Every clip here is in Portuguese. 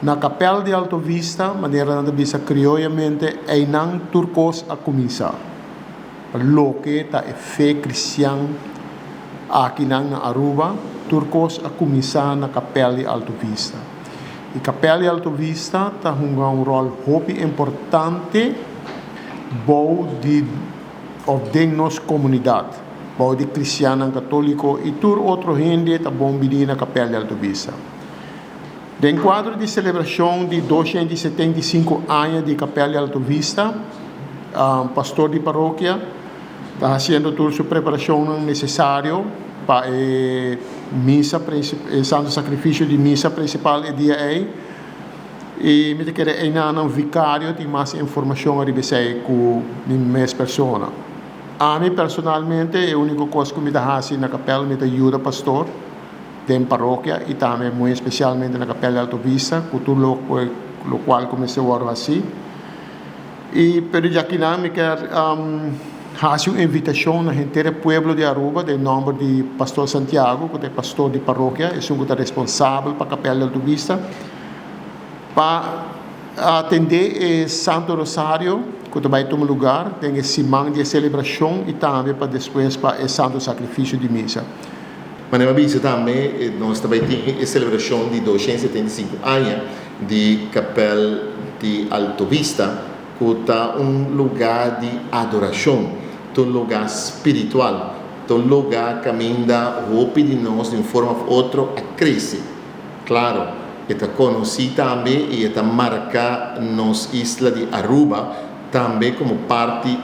Na Capela de Alto Vista, maneira de vista criollamente, é não turcos a começar. Lo que está é fé cristã aqui na Aruba, turcos a começar na Capela de Alto Vista. E Capela de Alto Vista está jogando rol muito importante bom de nos comunidade, bom de cristiano católico e tur outro gente está bom vir na Capela de Alto Vista. Em quadro de celebração de 275 anos de Capela de Alto Vista, pastor de paróquia está fazendo toda a sua preparação necessária para missa, santo sacrifício de missa principal e dia aí. E me quer um vicário tem mais informação a receber com minhas pessoas. A mim personalmente, a única coisa que me dá na capela me ajuda pastor da paróquia e também muito especialmente na Capela de Alto Vista, que tudo o qual comecei a orar assim. E pero já que não me quer fazer uma invitação na gente do pueblo de Aruba, em nome de pastor Santiago, que é pastor de paróquia, é um que é responsável para a Capela de Alto Vista, para atender o Santo Rosário, que vai tomar lugar, tem esse semana de celebração e também para depois para o Santo Sacrifício de Missa. Mas nós avisa também, nós também temos a celebração de 275 anos de Capela de Alto Vista, que está um lugar de adoração, um lugar espiritual, um lugar que ainda roupa de nós de uma forma ou outra a crescer. Claro, está conhecido também e está marcado nas islas de Aruba também como parte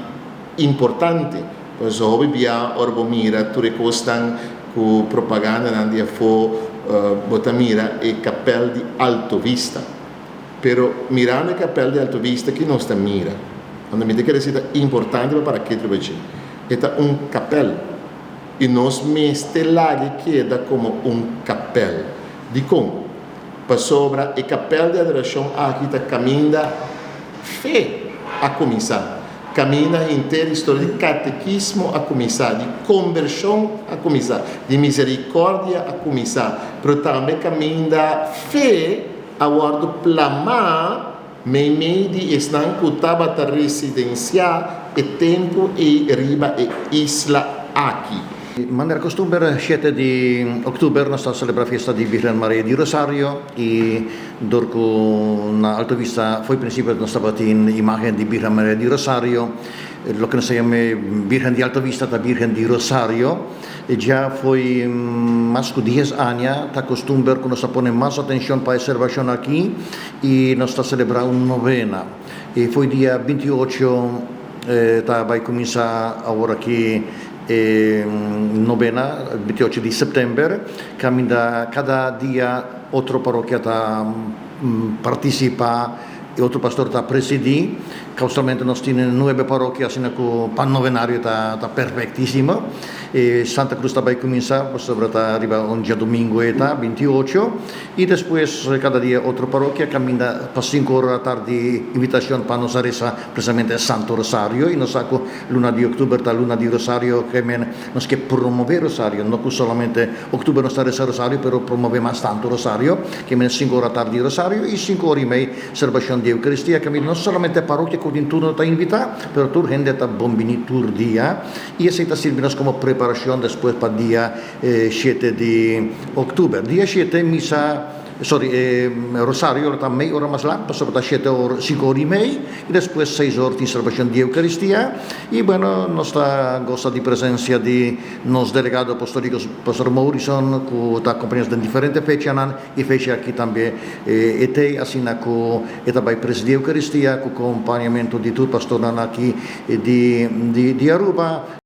importante. Pois hoje via Orbomira, tu recostan com propaganda na dia for Botamira e Capela de Alto Vista. Pero mirando a Capela de Alto Vista que nós está mira, onde me quer dizer importante para que trabalhe. É capel e nós me estelagem queda como capel. De como? Para sobre a Capela de Adoração aqui está caminhando fé a começar. Caminha inteira a história de catequismo a começar, de conversão a começar, de misericórdia a começar, mas também caminha fé a guardo plamar meio de estar cutaba a residência e tempo e riba e isla aqui. De maneira costumeira, 7 de outubro nós estamos a celebrar a festa de Virgem Maria de Rosário e dorco na Alto Vista foi princípio nós estamos em imagem de Virgem Maria de Rosário, o que nós chamamos Virgem de Alto Vista, da Virgem de Rosário, e já foi mais de 10 anos, está costume que nós ponemos mais atenção para a observação aqui e nós estamos a celebrar uma novena. E foi dia 28, vai começar agora aqui novena, 28 de setembro, cada dia outra paróquia participa e outro pastor está presidir. Casualmente nós temos 9 paróquias, assim que o pan novenário está perfeitíssimo. E Santa Cruz vai começar, sobre está arriba um dia domingo, está 28, e depois cada dia outra paróquia caminha para 5 horas da tarde, invitação para nós rezar precisamente Santo Rosário, e nós saco luna de outubro está luna de Rosário, que nós que promover Rosário, não somente outubro nós está rezar Rosário, mas promover mais Santo Rosário, que é 5 horas da tarde Rosário, e 5 horas e meia celebração de Eucaristia, que não somente a paróquia que o turno está invitada, mas toda a gente está bombini tur dia, e essa está servindo como preparação depois para dia 7 de outubro. Dia 7 missa, Rosário está meia hora mais lá, passou para 7 horas, 5 horas e meia, e depois 6 horas de celebração de Eucaristia, e bueno, nós gosta de presença de nos delegados apostólicos, pastor Morrison, que está acompanhando em diferentes fechas, e fecha aqui também, e tem assim, que vai presidir a Eucaristia, com acompanhamento de todo pastor aqui de Aruba,